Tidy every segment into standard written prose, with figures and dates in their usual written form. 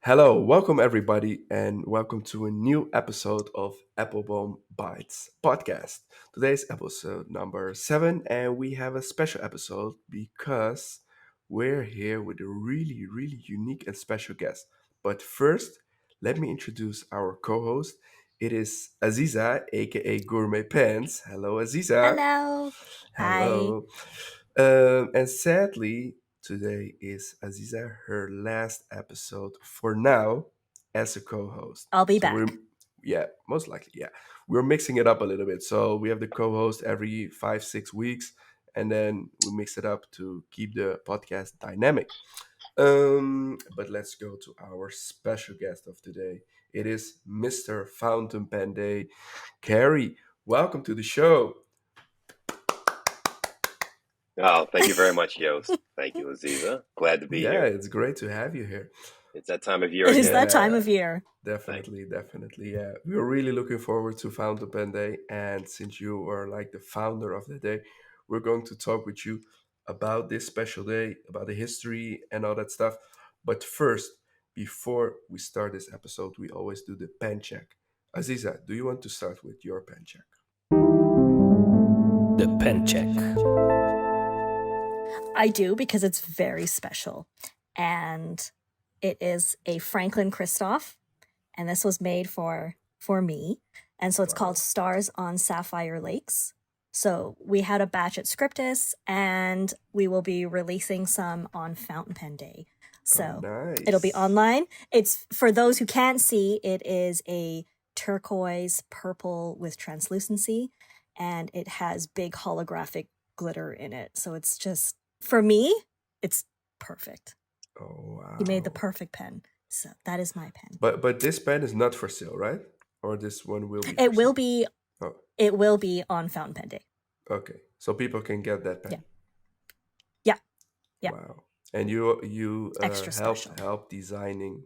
Hello, welcome everybody, and welcome to a new episode of Appelboom Bites podcast. Today's episode number 7, and we have a special episode because we're here with a really unique and special guest. But first, let me introduce our co-host. It is Azizah AKA Gourmet Pens. Hello, Azizah. Hello. Hi. Hello. And sadly, today is Aziza her last episode for now as a co-host. I'll be So we're back. yeah, most likely, yeah. We're mixing it up a little bit. So we have the co-host every 5, 6 weeks, and then we mix it up to keep the podcast dynamic. But let's go to our special guest of today. It is Mr. Fountain Pen Day, Cary. Welcome to the show. Oh, thank you very much, Joost. Thank you, Azizah. Glad to be Yeah, here. it's great to have you here. It's that time of year It is again. that time of year. Definitely. Yeah, we're really looking forward to Fountain Pen Day, and since you are like the founder of the day, we're going to talk with you about this special day, about the history and all that stuff. But first, before we start this episode, we always do the pen check. Aziza, do you want to start with your pen check? The pen check. I do because it's very special. And it is a Franklin Christoph. And this was made for me. And so it's called Stars on Sapphire Lakes. So we had a batch at Scriptus, and we will be releasing some on Fountain Pen Day. So nice. It'll be online. It's for those who can't see, it is a turquoise purple with translucency, and it has big holographic glitter in it. So it's just, for me, it's perfect. Oh wow! He made the perfect pen. So that is my pen. But this pen is not for sale, right? Or this one will be. It will be. Oh. It will be on Fountain Pen Day. Okay, so people can get that pen. Yeah. Wow. And you Extra special. help designing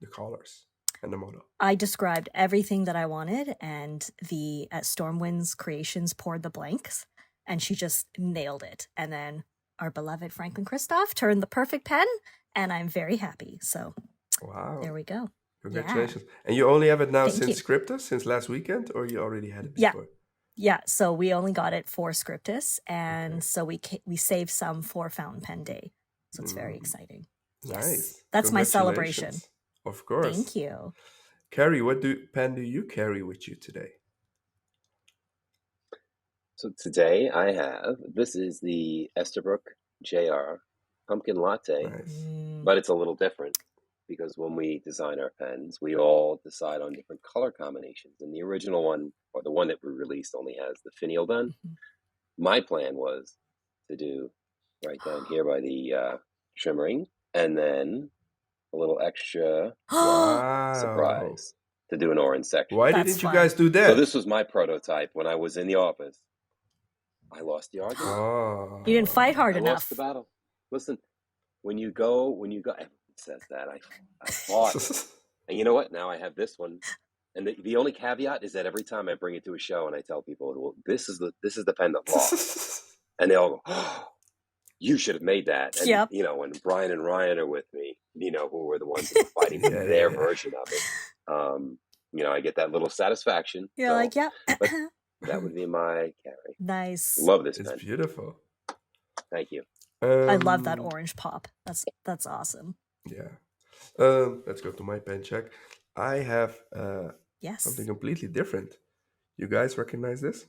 the colors and the model. I described everything that I wanted, and the Stormwind's Creations poured the blanks, and she just nailed it. And then our beloved Franklin Christoph turned the perfect pen, and I'm very happy. So Wow. there we go. Congratulations. And you only have it now Thank since you. Scriptus, since last weekend, or you already had it Yeah. before? Yeah, so we only got it for Scriptus, and Okay. so we saved some for Fountain Pen Day. So it's very exciting. Nice. Yes. That's my celebration. Congratulations. Of course. Thank you. Cary, what pen do you carry with you today? So today this is the Esterbrook JR Pumpkin Latte, Nice. but it's a little different because when we design our pens, we all decide on different color combinations. And the original one, or the one that we released, only has the finial done. My plan was to do right down here by the trim ring, and then a little extra Wow. surprise to do an orange section. Why That's didn't you fun. guys do that? So this was my prototype when I was in the office. I lost the argument. Oh. You didn't fight hard I enough. lost the battle. Listen, when you go, everyone says that. I fought. And you know what? Now I have this one. And the only caveat is that every time I bring it to a show and I tell people, well, this is the pen that lost. And they all go, oh, you should have made that. And, Yep. when Brian and Ryan are with me, who were the ones who were fighting for their version of it, I get that little satisfaction. You're So like, yeah. that would be my Cary. Nice. Love this It's pen. beautiful. Thank you. I love that orange pop. That's awesome. Yeah. Let's go to my pen check. I have Yes. something completely different. You guys recognize this?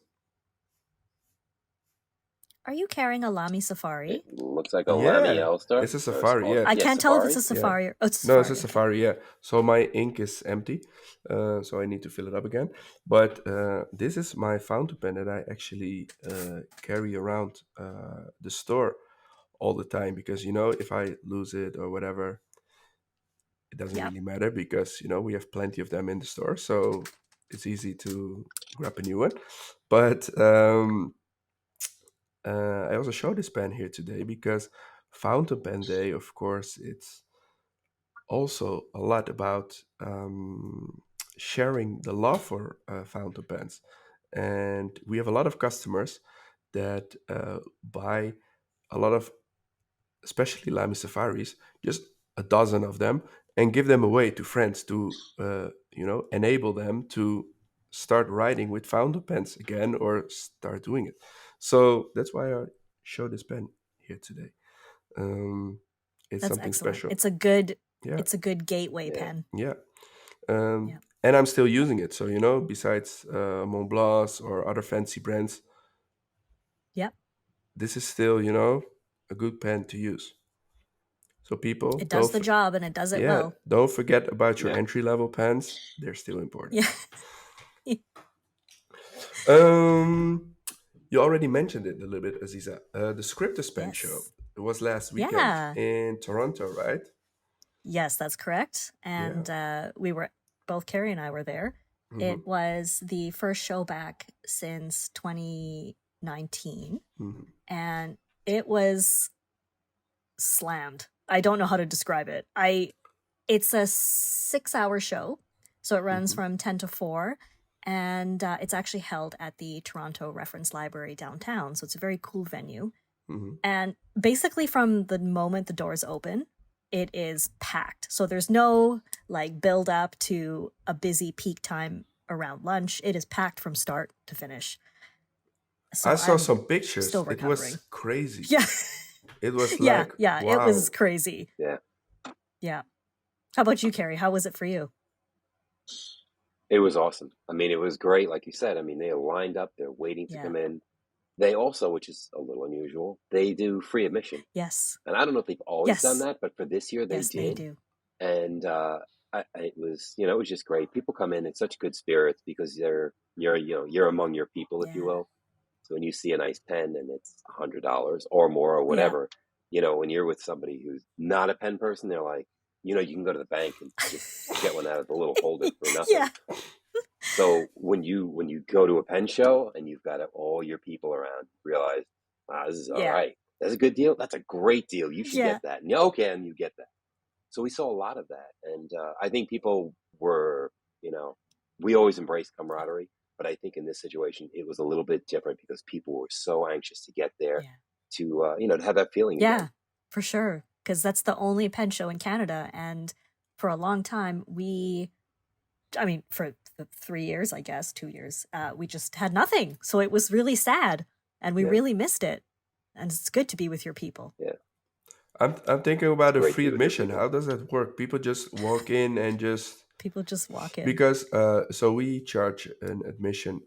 Are you carrying a Lamy It Safari? looks like a Lamy Elstar. It's a Safari, yeah. I can't tell if it's a Safari. Oh, it's a No, Safari. it's a Safari, yeah. So my ink is empty, so I need to fill it up again. But this is my fountain pen that I actually carry around the store all the time because, if I lose it or whatever, it doesn't Yep. really matter because, we have plenty of them in the store. So it's easy to grab a new one. But I also show this pen here today because Fountain Pen Day, of course, it's also a lot about sharing the love for fountain pens. And we have a lot of customers that buy a lot of, especially Lamy Safaris, just a dozen of them, and give them away to friends to enable them to start writing with fountain pens again or start doing it. So that's why I show this pen here today. It's That's something excellent. special. It's a good Yeah, gateway pen. yeah. Yeah. And I'm still using it. So besides Mont Blanc or other fancy brands, Yep. this is still a good pen to use. So people, It does the job and it does it well. don't forget about your Yeah. entry level pens. They're still important. Yeah. You already mentioned it a little bit, Azizah. The Scriptus pen Yes. show. It was last weekend Yeah. in Toronto, right? Yes, that's correct. And we were both, Cary and I were there. Mhm. It was the first show back since 2019, Mhm. and it was slammed. I don't know how to describe it. It's a 6-hour show, so it runs Mhm. from 10 to 4, and it's actually held at the Toronto Reference Library downtown. So it's a very cool venue. Mhm. And basically, from the moment the doors open, it is packed. So there's no like build up to a busy peak time around lunch. It is packed from start to finish. So I saw I'm some pictures. still It recovering. was crazy. Yeah. It was Yeah, like, yeah, wow. it was crazy. Yeah. Yeah. How about you, Cary? How was it for you? It was awesome. I mean, it was great. Like you said, I mean, they are lined up. They're waiting to Yeah. come in. They also, which is a little unusual, they do free admission. Yes. And I don't know if they've always done Yes. that, but for this year they Yes, did. they do. And it was, it was just great. People come in such good spirits because you're among your people, if you Yeah. will. So when you see a nice pen and it's $100 or more or whatever, when you're with somebody who's not a pen person, they're like, you can go to the bank and just get one out of the little holder for nothing. Yeah. So when you go to a pen show and you've got all your people around, you realize, this is all Yeah. right. That's a good deal. That's a great deal. You should Yeah. get that. And okay, and you get that. So we saw a lot of that, and I think people were, we always embrace camaraderie, but I think in this situation it was a little bit different because people were so anxious to get there, to to have that feeling. Yeah, again. for sure. Because that's the only pen show in Canada, and for a long time for 3 years, I guess 2 years, we just had nothing. So it was really sad, and we really missed it. And it's good to be with your people. Yeah. I'm thinking about a Great free to be with your admission. people. How does that work? People just walk in and just People just walk in. because so we charge an admission.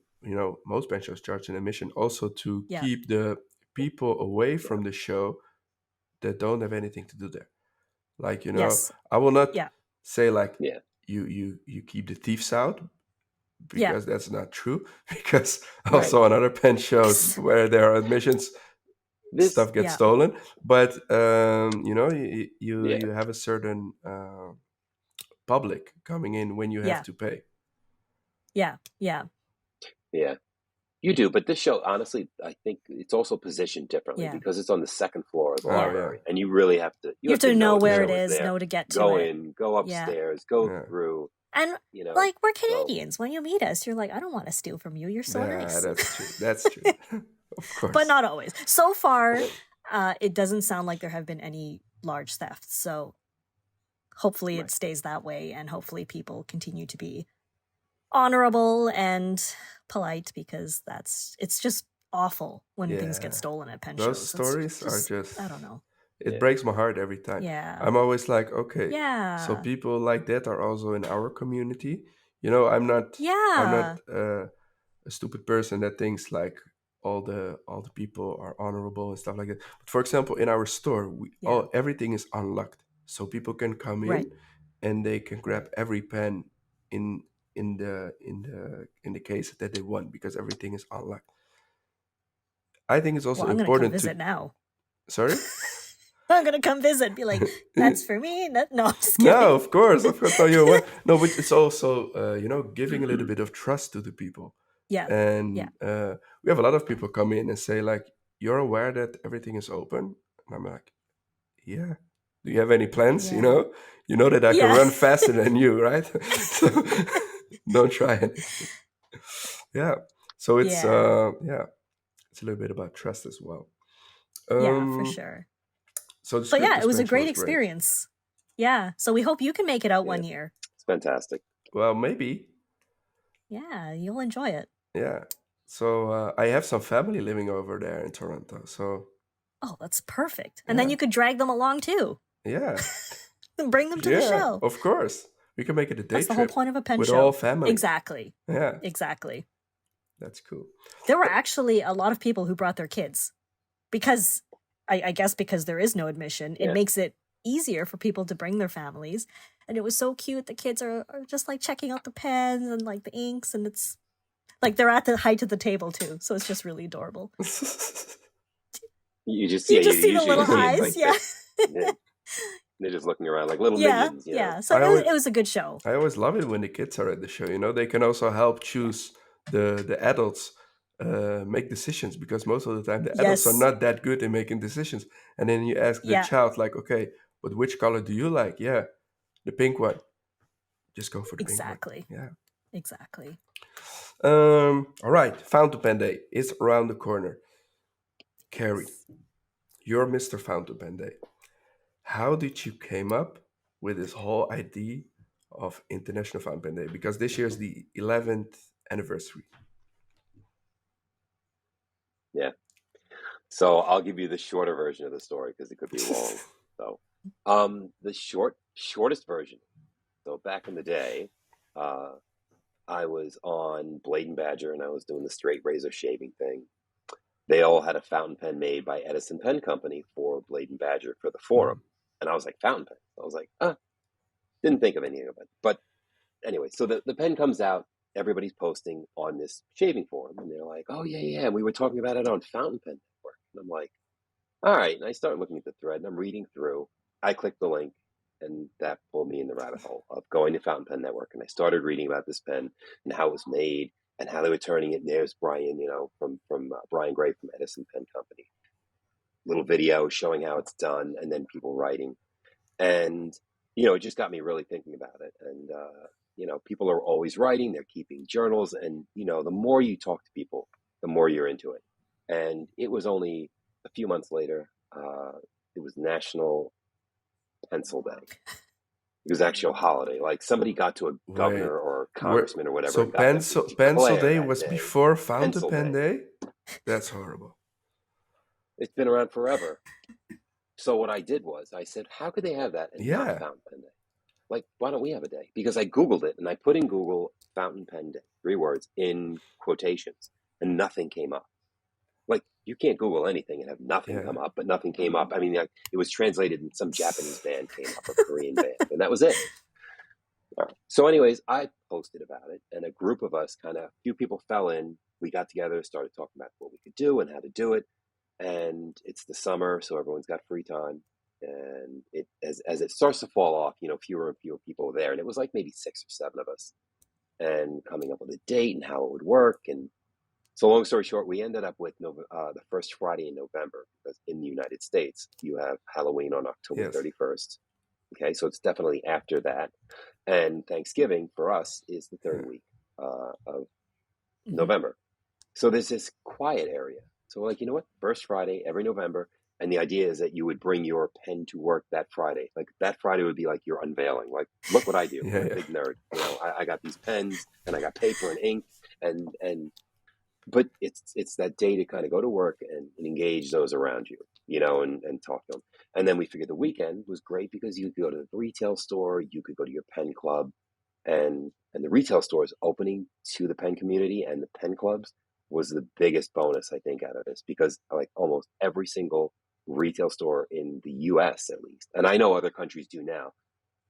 Most pen shows charge an admission also to keep the people away from the show that don't have anything to do there. Like Yes. I will not say like Yeah. you keep the thieves out, Yeah. because that's not true. Because also on other pen shows where there are admissions, stuff gets stolen. But you have a certain public coming in when you have to pay. Yeah. You do, but this show, honestly, I think it's also positioned differently because it's on the second floor of the library, and you really have to you have to know where it is, there. know to get to go it. in, go upstairs, go through. And like we're Canadians, when you meet us, you're like, I don't want to steal from you. You're so nice. That's true. That's true. Of course, but not always. So far, it doesn't sound like there have been any large thefts. So hopefully it stays that way, and hopefully people continue to be honorable and polite, because it's just awful when things get stolen at pen shows. Those stories are just, I don't know. It breaks my heart every time. Yeah. I'm always like, okay, so people like that are also in our community. I'm not a stupid person that thinks like all the people are honorable and stuff like that. But for example, in our store, everything is unlocked, so people can come in and they can grab every pen in the case that they want, because everything is unlocked. I think it's also important I'm gonna come visit now. Sorry? I'm gonna come visit and be like, that's for me. No, I'm just kidding. No, of course. No, but it's also giving a little bit of trust to the people. Yeah. And we have a lot of people come in and say like, you're aware that everything is open? And I'm like, yeah. Do you have any plans? You know that I can run faster than you, right? So don't try anything. Yeah. So it's it's a little bit about trust as well. Yeah, for sure. So it was a great experience. Yeah. So we hope you can make it out Yeah. one year. It's fantastic. Well, maybe. Yeah, you'll enjoy it. Yeah. So I have some family living over there in Toronto. So Oh, that's perfect. And then Yeah. you could drag them along too. yeah, And bring them to the yeah, show. of course. We can make it a day That's the whole trip point of a pen with show. all family. Exactly. Yeah, Exactly. that's cool. There were actually a lot of people who brought their kids because I guess because there is no admission, Yeah. it makes it easier for people to bring their families. And it was so cute. The kids are just like checking out the pens and like the inks, and it's like they're at the height of the table too. So it's just really adorable. You just You just see the usually little see it eyes, like yeah. they're just looking around like little Yeah, minions. You know? yeah. So I always- it was a good show. I always love it when the kids are at the show. You know, they can also help choose the adults make decisions, because most of the time the adults are Yes. not that good in making decisions. And then you ask the Yeah. child, like, okay, but which color do you like? Yeah, the pink one. Just go for the Exactly. pink one. Yeah. Exactly. All right, Fountain Pen Day is around the corner. Cary, you're Mr. Fountain Pen Day. How did you came up with this whole idea of International Fountain Pen Day? Because this year is the 11th anniversary. Yeah. So I'll give you the shorter version of the story because it could be long. So, the shortest version. So back in the day, I was on Blade and Badger, and I was doing the straight razor shaving thing. They all had a fountain pen made by Edison Pen Company for Blade and Badger for the forum, and I was like, fountain pen. I was like, didn't think of anything of it. But anyway, so the pen comes out. Everybody's posting on this shaving forum, and they're like, oh yeah, and we were talking about it on Fountain Pen Network. And I'm like, all right. And I start looking at the thread, and I'm reading through. I clicked the link, and that pulled me in the rabbit hole of going to Fountain Pen Network. And I started reading about this pen and how it was made and how they were turning it. And there's Brian, from Brian Gray from Edison Pen Company. Little video showing how it's done, and then people writing. And, it just got me really thinking about it. And, people are always writing, they're keeping journals. And, the more you talk to people, the more you're into it. And it was only a few months later, it was National Pencil Day. It was actually a holiday. Like somebody got to a governor or congressman or whatever. So and got them to Pencil declare Day that was day before Fountain Pencil Pen Day. Day? That's horrible. It's been around forever. So what I did was I said, how could they have that and Yeah. not Fountain Pen Day? Like, why don't we have a day? Because I Googled it and I put in Google Fountain Pen Day, 3 words in quotations, and nothing came up. Like, you can't Google anything and have nothing come up, but nothing came up. I mean, like, it was translated and some Japanese band came up, a Korean band, and that was it. All right. So anyways, I posted about it, and a group of us a few people fell in. We got together, started talking about what we could do and how to do it. And it's the summer, so everyone's got free time. And it as it starts to fall off, fewer and fewer people were there. And it was like maybe 6 or 7 of us. And coming up with a date and how it would work. And so long story short, we ended up with the first Friday in November, because in the United States, you have Halloween on October 31st. Okay, so it's definitely after that. And Thanksgiving for us is the 3rd week of November. So there's this quiet area. So we're like, you know what? First Friday every November. And the idea is that you would bring your pen to work that Friday. Like that Friday would be like your unveiling. Like, look what I do. I'm a big nerd. I got these pens and I got paper and ink but it's that day to kind of go to work and engage those around you, and talk to them. And then we figured the weekend was great because you could go to the retail store, you could go to your pen club, and the retail stores opening to the pen community and the pen clubs was the biggest bonus, I think, out of this, because like almost every single retail store in the US, at least, and I know other countries do now,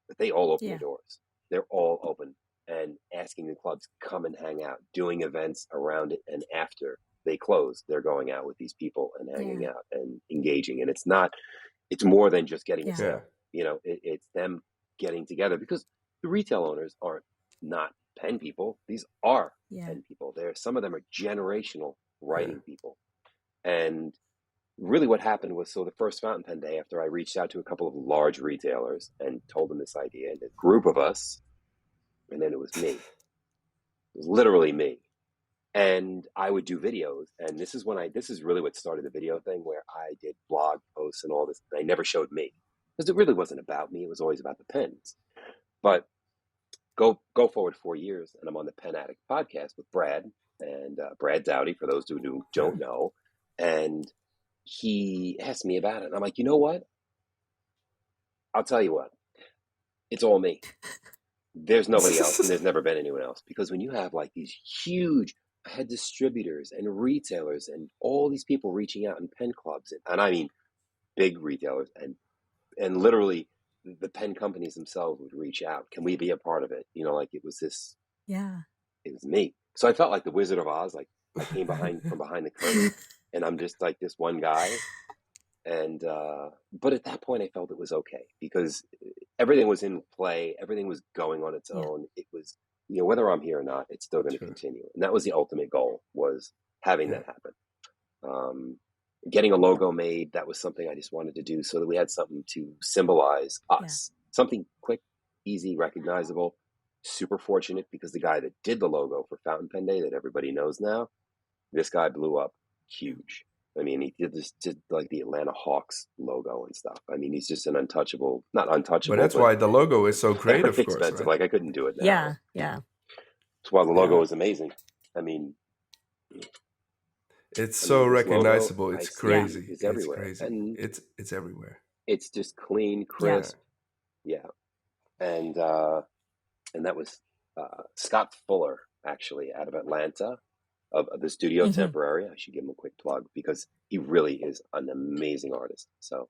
but they all open their doors. They're all open and asking the clubs come and hang out, doing events around it. And after they close, they're going out with these people and hanging out and engaging. And it's more than just getting a sale. It's them getting together, because the retail owners aren't not pen people. These are pen people. Some of them are generational writing people. And really what happened was, so the first Fountain Pen Day, after I reached out to a couple of large retailers and told them this idea, and a group of us, and then it was me. It was literally me. And I would do videos. And this is really what started the video thing, where I did blog posts and all this. I never showed me. because it really wasn't about me. It was always about the pens. But go forward 4 years, and I'm on the Pen Addict podcast with Brad and Brad Dowdy, for those who don't know. And he asked me about it. And I'm like, you know what? I'll tell you what. It's all me. There's nobody else, and there's never been anyone else. Because when you have like these huge, I had distributors and retailers and all these people reaching out in pen clubs, and I mean big retailers, and literally the pen companies themselves would reach out. Can we be a part of it? You know, like it was this. Yeah. It was me. So I felt like the Wizard of Oz. Like I came from behind the curtain, and I'm just like this one guy. And but at that point, I felt it was okay because everything was in play. Everything was going on its own. It was, you know, whether I'm here or not, it's still going to continue. And that was the ultimate goal, was having that happen. Getting a logo made, that was something I just wanted to do so that we had something to symbolize us. Something quick, easy, recognizable. Super fortunate because the guy that did the logo for Fountain Pen Day that everybody knows now, this guy blew up huge. I mean, he did like the Atlanta Hawks logo and stuff. I mean, he's just an untouchable, not untouchable. But that's why the logo is so great, of course. Expensive. Right? Like I couldn't do it now. Yeah, yeah. That's why the logo is amazing. I mean, it's so recognizable. Logo, it's crazy. It's everywhere. It's crazy. And it's everywhere. It's just clean, crisp. Yeah. And that was Scott Fuller, actually, out of Atlanta, of the Studio Temporary. I should give him a quick plug because he really is an amazing artist. So,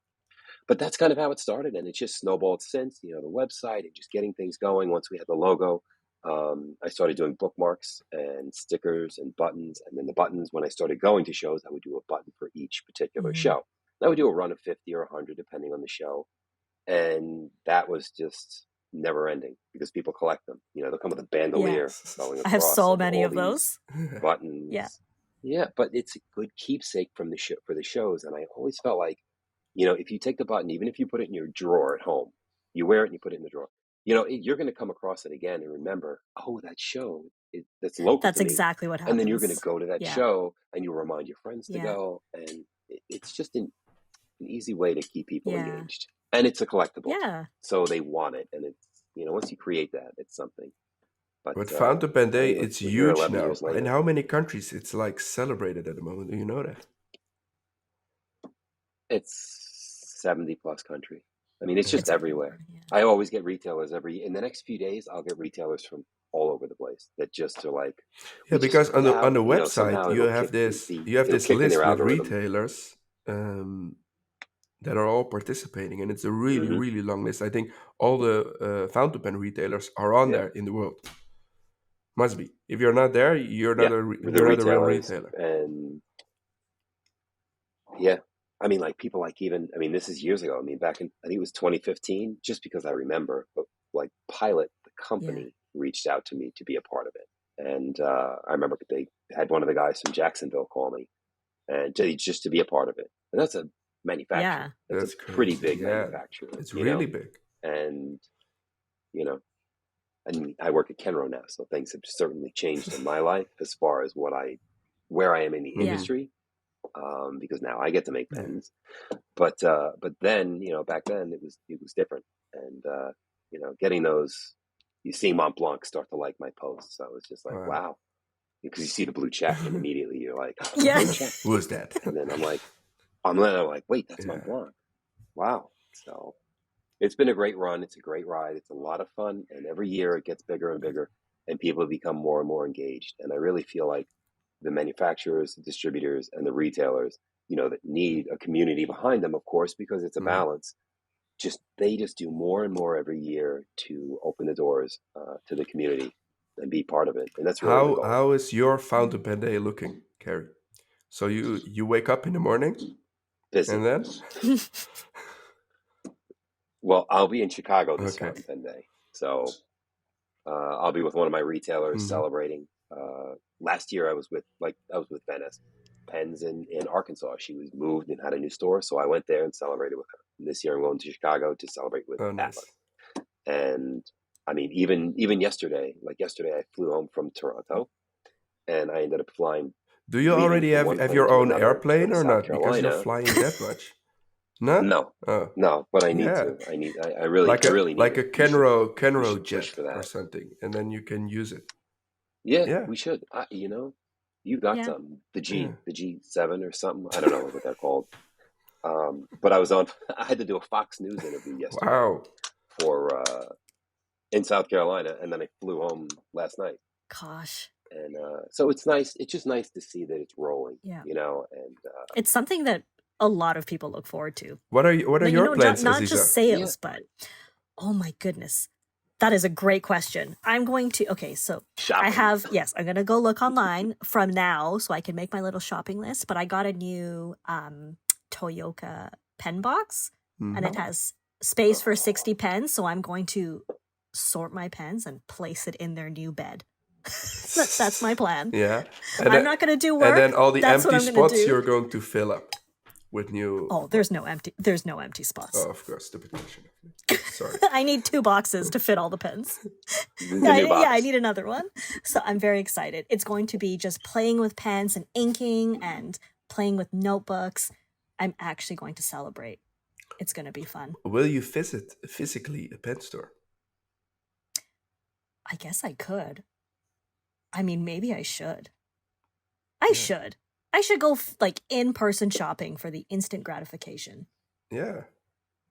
but that's kind of how it started, and it's just snowballed since. You know, the website and just getting things going. Once we had the logo, I started doing bookmarks and stickers and buttons, and then the buttons. When I started going to shows, I would do a button for each particular show. I would do a run of 50 or 100, depending on the show, and that was just never ending because people collect them. You know, they'll come with a bandolier. I have so many of those buttons. Yeah, but it's a good keepsake from the for the shows. And I always felt like, you know, if you take the button, even if you put it in your drawer at home, you wear it and you put it in the drawer, you know, you're going to come across it again and remember, oh, that show that's local. That's exactly what happens. And then you're going to go to that show and you remind your friends to go, and it's just an easy way to keep people engaged. And it's a collectible. Yeah. So they want it. And it's, you know, once you create that, it's something. But Fountain Pen Day, it's huge now. In how many countries it's like celebrated at the moment? Do you know that? It's 70 plus countries. I mean, it's just everywhere. I always get retailers in the next few days, I'll get retailers from all over the place that just are like. Yeah, because on the website, you have this list with retailers. That are all participating, and it's a really, really long list. I think all the fountain pen retailers are on there in the world. Must be. If you're not there, you're not a real retailer. And I mean, like people like even, I mean, this is years ago. I mean, back in, I think it was 2015, just because I remember, but like Pilot, the company, reached out to me to be a part of it. And I remember they had one of the guys from Jacksonville call me and just to be a part of it. And that's a manufacturer. That's a pretty big manufacturer. It's really big. And, you know, and I work at Kenro now, so things have certainly changed in my life as far as where I am in the industry, because now I get to make pens. But then, you know, back then it was different. And, you know, getting those, you see Mont Blanc start to like my posts. So it's just like, wow. Because you see the blue check and immediately you're like, oh, blue check. Who is that? And then I'm like, wait, that's Mont Blanc. Wow. So it's been a great run. It's a great ride. It's a lot of fun. And every year it gets bigger and bigger and people become more and more engaged. And I really feel like the manufacturers, the distributors, and the retailers, you know, that need a community behind them, of course, because it's a balance. They just do more and more every year to open the doors to the community and be part of it. And that's really the goal. How is your Fountain Pen Day looking, Cary? So you wake up in the morning? Busy. And then? Well, I'll be in Chicago this Fountain Pen Day. So I'll be with one of my retailers celebrating. Last year I was with Venice Pens in Arkansas. She was moved and had a new store. So I went there and celebrated with her. And this year I'm going to Chicago to celebrate with Atlas. And I mean, even yesterday, I flew home from Toronto and I ended up flying. Do you already have your own airplane or not? Because you're flying that much. No? No, Oh, no, but I need yeah. to. I really need Like it. a We Kenro should push jet for or that. something, and then you can use it. Yeah, Yeah, we should. You got Yeah. something. yeah. The G7 or something. I don't know what they're called. But I was on. I had to do a Fox News interview yesterday Wow. for in South Carolina, and then I flew home last night. Gosh. And so it's nice. It's just nice to see that it's rolling, Yeah. and It's something that a lot of people look forward to. What are your plans, Not just Azizah? yeah, sales, but oh my goodness. That is a great question. I'm going to, okay, so shopping. I'm going to go look online from now so I can make my little shopping list. But I got a new Toyota pen box and it Mhm. has space for 60 pens. So I'm going to sort my pens and place it in their new bed. That's my plan. Yeah. And I'm then, not going to do and work. then all the That's what empty I'm going to spots do. you're going to fill up with new. Oh, there's no empty spots. Oh, of course, stupid question. Sorry. I need 2 boxes to fit all the pens. The new box. Yeah, I need another one. So I'm very excited. It's going to be just playing with pens and inking and playing with notebooks. I'm actually going to celebrate. It's going to be fun. Will you visit physically a pen store? I guess I could. I mean, maybe I should. I should. I should go like in-person shopping for the instant gratification. Yeah.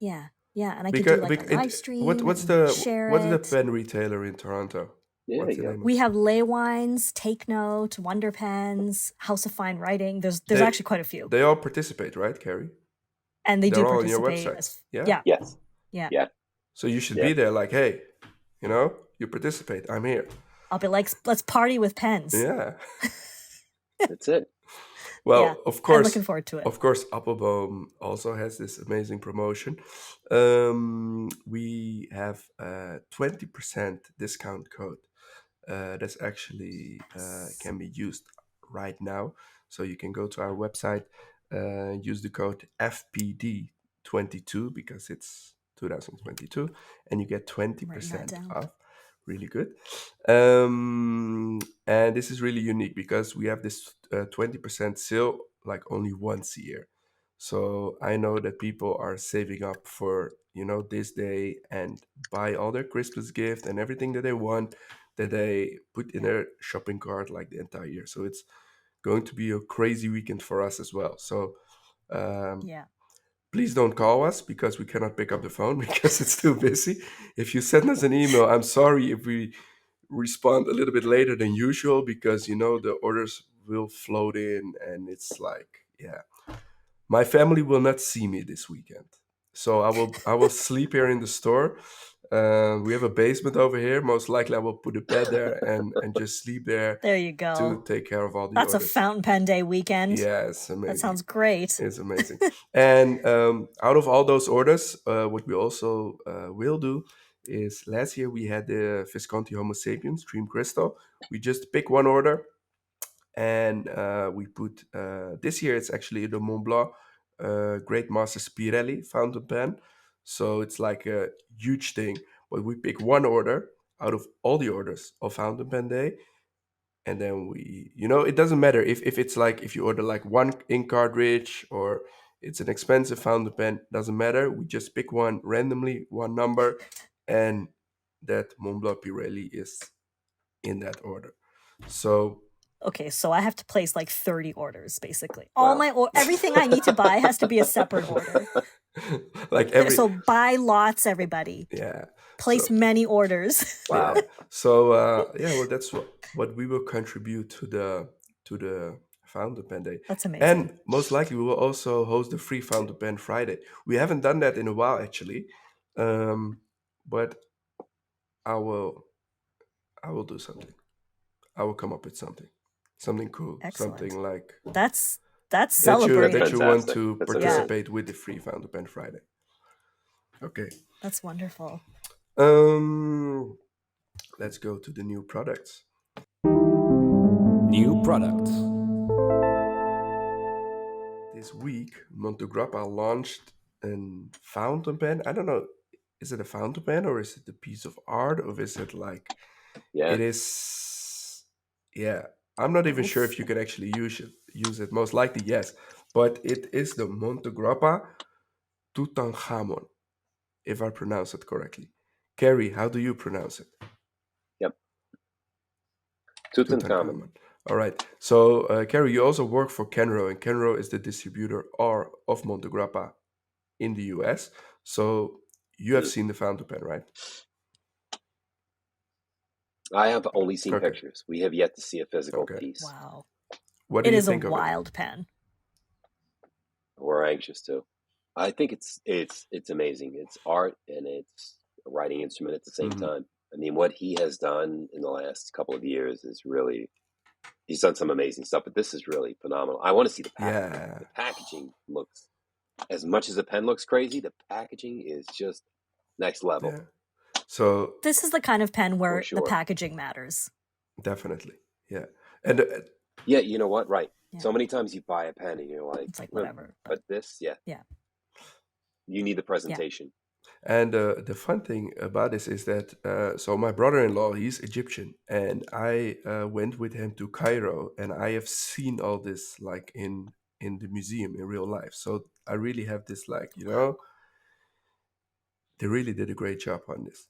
Yeah. Yeah, and I could do like a live stream. What's and the share what's the it. pen retailer in Toronto? Yeah, What's the yeah. name? We have Lay Wines, Take Note, Wonder Pens, House of Fine Writing. There's actually quite a few. They all participate, right, Cary? And they They're do all on your participate. website. Yeah. Yeah. Yes. Yeah. Yeah. So you should Yeah. be there, like, hey, you participate. I'm here. I'll be like, let's party with pens. Yeah. That's it. Well, Yeah, of course, I'm looking forward to it. Of course, Appelboom also has this amazing promotion. We have a 20% discount code that's actually can be used right now. So you can go to our website, use the code FPD22 because it's 2022, and you get 20% off. Really good. And this is really unique because we have this 20% sale like only once a year. So I know that people are saving up for this day and buy all their Christmas gift and everything that they want that they put in their shopping cart like the entire year. So it's going to be a crazy weekend for us as well. So Yeah. please don't call us because we cannot pick up the phone because it's too busy. If you send us an email, I'm sorry if we respond a little bit later than usual because the orders will float in and it's like, yeah. My family will not see me this weekend. So I will sleep here in the store. We have a basement over here. Most likely I will put a bed there and just sleep there. There you go. To take care of all the That's orders. a fountain pen day weekend. Yeah, it's amazing. That sounds great. It's amazing. And out of all those orders, what we also will do is last year we had the Visconti Homo sapiens Dream Crystal. We just pick one order and we put this year it's actually the Mont Blanc Great Master Spirelli fountain pen. So it's like a huge thing. But we pick one order out of all the orders of Fountain Pen Day. And then it doesn't matter if it's like if you order like one ink cartridge or it's an expensive fountain pen, doesn't matter. We just pick one randomly, one number, and that Mont Blanc Pirelli is in that order. So okay, so I have to place like 30 orders basically. Wow. Everything I need to buy has to be a separate order. Like so buy lots, everybody. Yeah. Place many orders. Wow. Yeah. So well, that's what we will contribute to the Fountain Pen Day. That's amazing. And most likely we will also host the free Fountain Pen Friday. We haven't done that in a while actually, but I will do something. I will come up with something cool. Excellent. Something like that's celebrating. That you want to That's participate with the free Fountain Pen Friday. Okay. That's wonderful. Let's go to the new products. New products. This week, Montegrappa launched a fountain pen. I don't know, is it a fountain pen or is it a piece of art or is it like? Yeah. It is. Yeah, I'm not even sure if you can actually use it. Most likely, yes, but it is the Montegrappa Tutankhamon, if I pronounce it correctly. Cary, how do you pronounce it? Yep. Tutankhamun. Tutankhamon. All right. So, Cary, you also work for Kenro, and Kenro is the distributor of Monte Grappa in the US. So, you have seen the fountain pen, right? I have only seen Okay. pictures. We have yet to see a physical Okay. piece. Wow. What do It you is a think of it? wild pen. We're anxious to. I think it's amazing. It's art and it's a writing instrument at the same time. I mean, what he has done in the last couple of years is really, he's done some amazing stuff, but this is really phenomenal. I want to see the packaging. Yeah. The packaging looks, as much as the pen looks crazy, the packaging is just next level. Yeah. So This is the kind of pen where sure. the packaging matters. Definitely. Yeah. And yeah, you know what? Right. Yeah. So many times you buy a pen and you're like, It's like whatever. But this, yeah. You need the presentation. And the fun thing about this is that, so my brother-in-law, he's Egyptian, and I went with him to Cairo, and I have seen all this like in the museum in real life. So I really have this like, they really did a great job on this.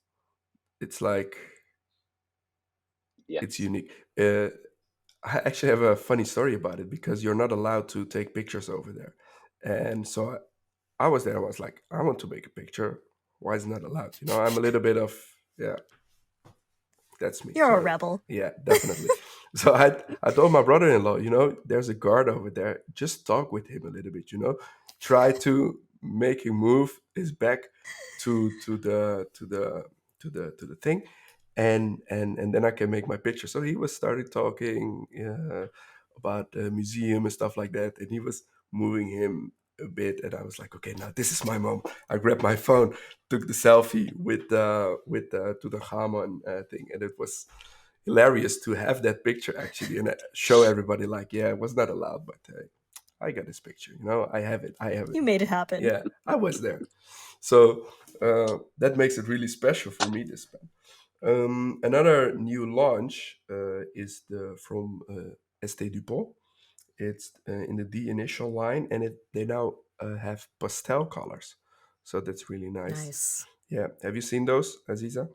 It's like, it's unique. I actually have a funny story about it because you're not allowed to take pictures over there. And so I was there, I was like, I want to make a picture. Why is it not allowed? I'm a little bit of, that's me. You're a rebel. Yeah, definitely. So I told my brother-in-law, there's a guard over there. Just talk with him a little bit, try to make him move his back to the thing, and then I can make my picture. So he was started talking about the museum and stuff like that, and he was moving him a bit, and I was like, okay, now this is my moment. I grabbed my phone, took the selfie with the Tutankhamun thing, and it was hilarious to have that picture actually and show everybody like, yeah, it was not allowed, but I got this picture. I have it. You made it happen. Yeah, I was there. So that makes it really special for me, this pen. Another new launch is from Estée Dupont. It's in the D initial line, and they now have pastel colors. So that's really nice. Yeah. Have you seen those, Azizah?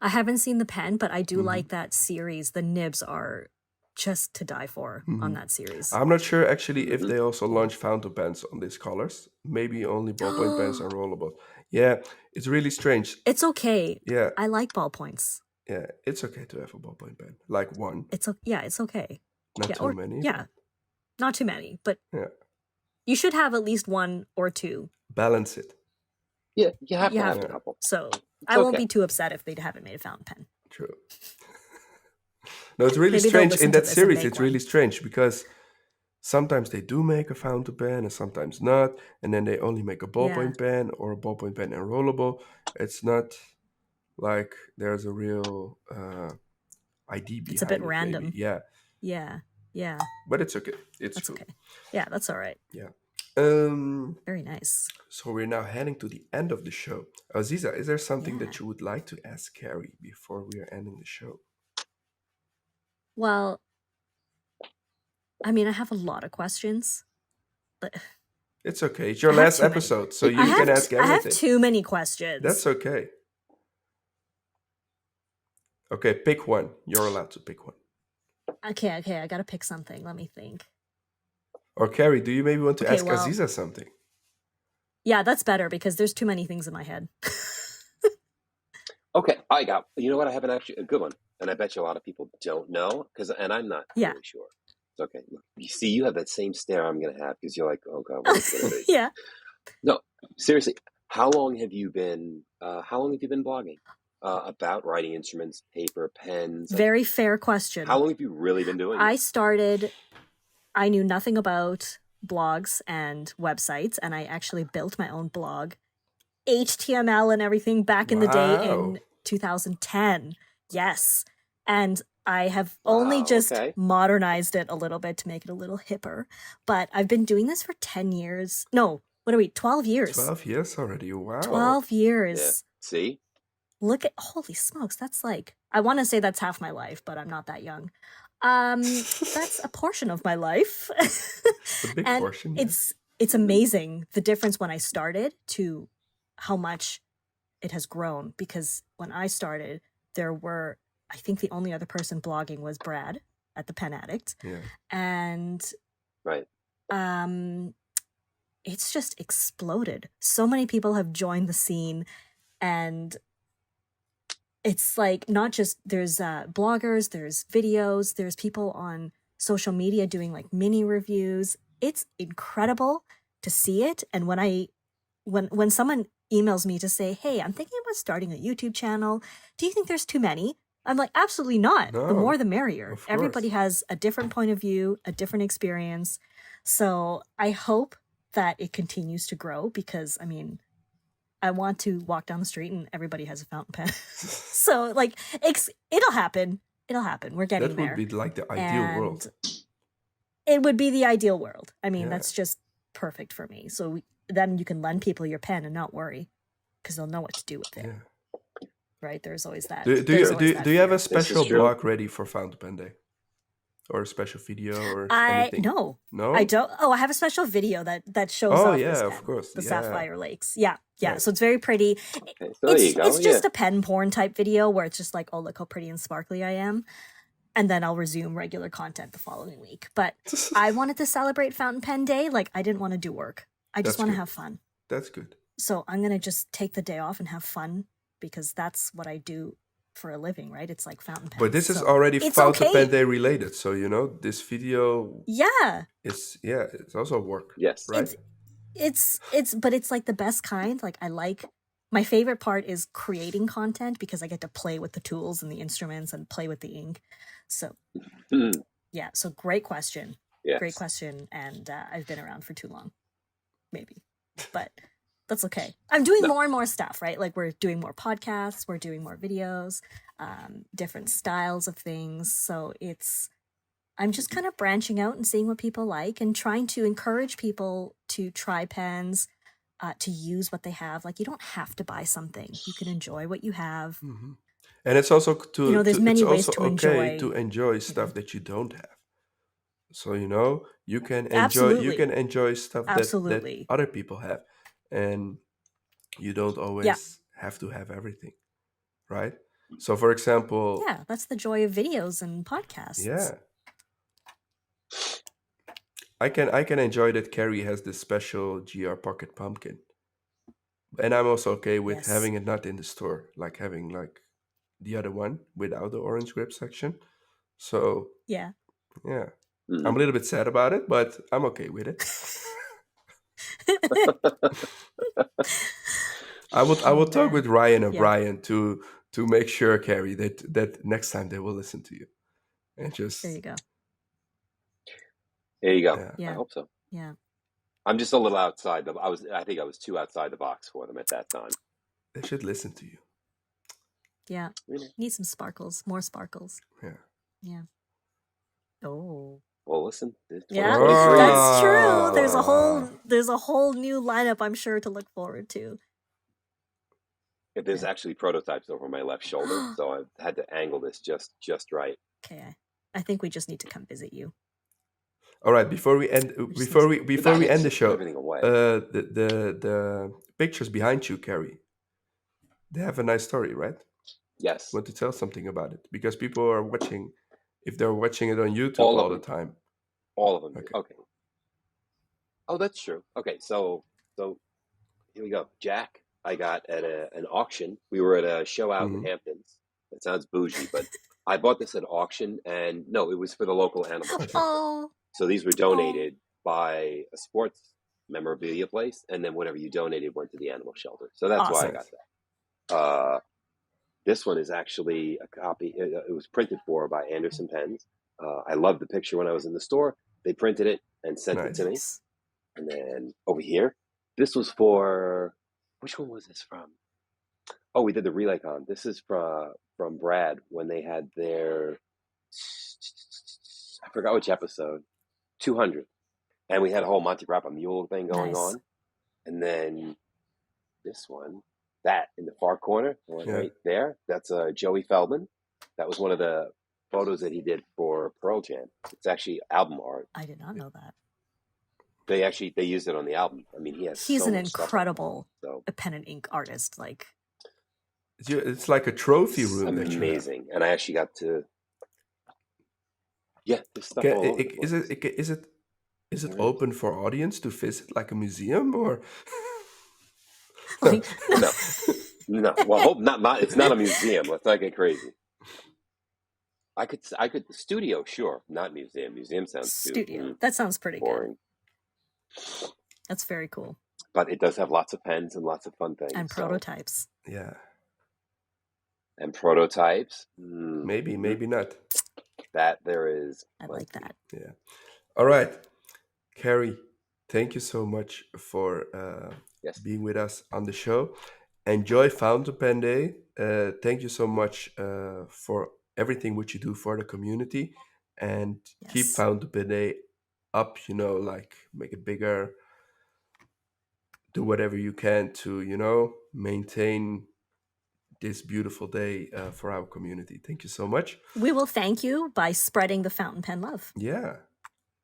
I haven't seen the pen, but I do like that series. The nibs are just to die for on that series. I'm not sure actually if they also launch fountain pens on these colors. Maybe only ballpoint pens are rollable. Yeah, it's really strange. It's okay. Yeah. I like ballpoints. Yeah, it's okay to have a ballpoint pen. Like one. It's okay. Not too many. Yeah, not too many, but yeah, you should have at least one or two. Balance it. Yeah, you have to have a couple. So I won't be too upset if they haven't made a fountain pen. True. No, it's really strange in that series. It's really strange because sometimes they do make a fountain pen and sometimes not, and then they only make a ballpoint pen or a ballpoint pen and rollable. It's not like there's a real ID behind it. It's a bit random. Maybe. Yeah. Yeah. But it's okay. That's true. Okay. Yeah, that's all right. Yeah. Very nice. So we're now heading to the end of the show. Azizah, is there something that you would like to ask Cary before we are ending the show? Well, I mean, I have a lot of questions, but it's okay. It's your last episode, so you can ask everything. I have too many questions. That's okay. Okay, pick one. You're allowed to pick one. Okay. I gotta pick something. Let me think. Or Cary, do you maybe want to ask Azizah something? Yeah, that's better because there's too many things in my head. Okay, you know what? I have a good one. And I bet you a lot of people don't know, and I'm not really sure. Okay, you see, you have that same stare I'm going to have because you're like, oh God, what is it? Yeah. No, seriously, how long have you been blogging about writing instruments, paper, pens? Very fair question. How long have you really been doing it? I knew nothing about blogs and websites, and I actually built my own blog, HTML and everything back in the day in 2010. Yes. And I have only just modernized it a little bit to make it a little hipper. But I've been doing this for 10 years. No, 12 years. 12 years already. Wow. 12 years. Yeah. See? Holy smokes. That's like, I want to say that's half my life, but I'm not that young. That's a portion of my life. A big portion. Yeah. it's amazing the difference when I started to how much it has grown, because when I started, I think the only other person blogging was Brad at the Pen Addict. Yeah. And Right. it's just exploded. So many people have joined the scene, and it's like not just there's bloggers, there's videos, there's people on social media doing like mini reviews. It's incredible to see it. And when someone emails me to say, hey, I'm thinking about starting a YouTube channel, do you think there's too many? I'm like, absolutely not. No, the more the merrier. of course. Everybody has a different point of view, a different experience. So I hope that it continues to grow, because I mean, I want to walk down the street and everybody has a fountain pen. So like it'll happen. We're getting that there. would be like the ideal world. It would be the ideal world. I mean, Yeah. that's just perfect for me. So then you can lend people your pen and not worry, because they'll know what to do with it. Yeah. Right? There's always that. Do you have a special true. blog ready for Fountain Pen Day? Or a special video or anything? No, No? I don't. Oh, I have a special video that shows off this pen, of course. the Yeah. Sapphire Lakes. Yeah. Right. So it's very pretty. Okay, so there you go. It's just a pen porn type video where it's just like, oh, look how pretty and sparkly I am. And then I'll resume regular content the following week. But I wanted to celebrate Fountain Pen Day. Like, I didn't want to do work. I just That's want to good. have fun. That's good. So I'm going to just take the day off and have fun, because that's what I do for a living, right? It's like fountain pens. But this is So already it's Fountain okay. Pen Day related. So, this video Yeah. is, it's also work. Yes. Right? But it's like the best kind. Like, my favorite part is creating content, because I get to play with the tools and the instruments and play with the ink. So yeah, so great question. Yes. Great question. And I've been around for too long, maybe, but that's okay. I'm doing more and more stuff, right? Like, we're doing more podcasts, we're doing more videos, different styles of things. So I'm just kind of branching out and seeing what people like, and trying to encourage people to try pens, to use what they have. Like, you don't have to buy something. You can enjoy what you have. Mm-hmm. And it's also there's many it's ways also to okay enjoy. to enjoy stuff that you don't have. So you can enjoy stuff that Absolutely. other people have, and you don't always have to have everything, right? So, for example, Yeah, that's the joy of videos and podcasts. yeah, I can enjoy that Cary has this special GR Pocket Pumpkin, and I'm also okay with Yes. having it not in the store, like having like the other one without the orange grip section. So Yeah. yeah, Mhm. I'm a little bit sad about it, but I'm okay with it. I will talk with Ryan and Brian to make sure, Cary, that next time they will listen to you, and just There you go. There you go. Yeah. Yeah. I hope so. Yeah. I'm just a little outside. I think I was too outside the box for them at that time. they should listen to you. Yeah. Really? Need some sparkles, more sparkles. Yeah. Yeah. Oh. Well, listen. It's Yeah, 2023. that's true. Ah. There's a whole new lineup, I'm sure, to look forward to. There's actually prototypes over my left shoulder, so I've had to angle this just right. Okay. I think we just need to come visit you. All right. Before we end the show, Everything away. the pictures behind you, Cary, they have a nice story, right? Yes. Want to tell something about it, because people are watching. If they're watching it on YouTube All of all the them. time. All of them. Okay. Okay. Oh, that's true. Okay, so here we go. Jack, I got at an auction. We were at a show out in Mhm. Hamptons. It sounds bougie, but I bought this at auction, and no, it was for the local animal shelter. Oh. So these were donated by a sports memorabilia place, and then whatever you donated went to the animal shelter. So that's why I Awesome. got that. This one is actually a copy. It was printed for by Anderson Pens. I loved the picture when I was in the store. They printed it and sent it to me. Nice. And then over here, this was for, which one was this from? Oh, we did the Relay Con. This is from Brad when they had their, I forgot which episode, 200. And we had a whole Monty Grappa Mule thing going Nice. on. And then this one, that in the far corner, the one right there, that's Joey Feldman. That was one of the photos that he did for Pearl Jam. It's actually album art. I did not know that. They used it on the album. I mean, He's so an much stuff on it. incredible So pen and ink artist. Like, It's like a trophy it's room that you have. amazing. And I actually got to, there's stuff all over the place. Is it open for audience to visit, like a museum, or? like No. Well, hope not. It's not a museum. Let's not get crazy. I could studio, sure, not museum. Museum sounds studio. That sounds pretty boring. Good. That's very cool. But it does have lots of pens and lots of fun things. And prototypes. Yeah. And prototypes. Maybe not. That there is. I like that. Yeah. All right, Cary, thank you so much for being with us on the show. Enjoy Fountain Pen Day. Thank you so much for everything which you do for the community, and keep Fountain Pen Day up. Like, make it bigger. Do whatever you can to maintain this beautiful day for our community. Thank you so much. We will thank you by spreading the fountain pen love. Yeah,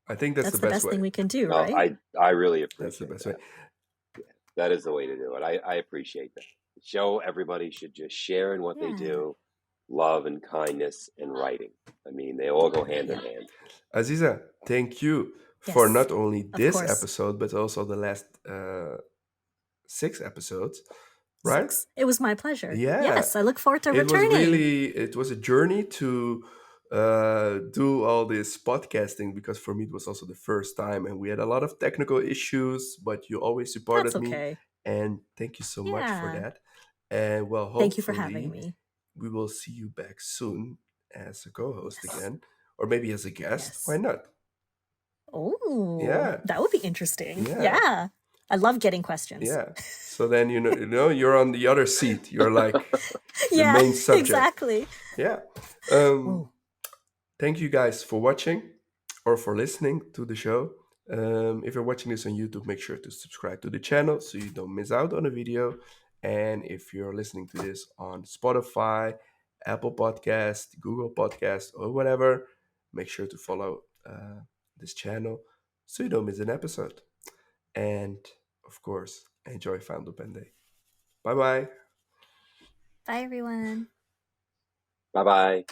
I think that's the best way. Thing we can do, right? I really appreciate that's the best that. way. That is the way to do it. I appreciate that. Show everybody should just share in what they do, love and kindness and writing. I mean, they all go hand in hand. Azizah, thank you for not only this episode, but also the last 6 episodes. Right? 6. It was my pleasure. Yeah. Yes, I look forward to returning. It was a journey to do all this podcasting, because for me it was also the first time, and we had a lot of technical issues, but you always supported me, and thank you so much for that. And well, hopefully, thank you for having me. We will see you back soon as a co-host again, or maybe as a guest. Why not? Oh, yeah, that would be interesting. Yeah. I love getting questions. Yeah. So then you're on the other seat. You're like the main subject. Exactly. Yeah. Thank you guys for watching or for listening to the show. If you're watching this on YouTube, make sure to subscribe to the channel so you don't miss out on a video. And if you're listening to this on Spotify, Apple Podcast, Google Podcast, or whatever, make sure to follow this channel so you don't miss an episode. And of course, enjoy Fountain Pen Day. Bye-bye. Bye, everyone. Bye-bye.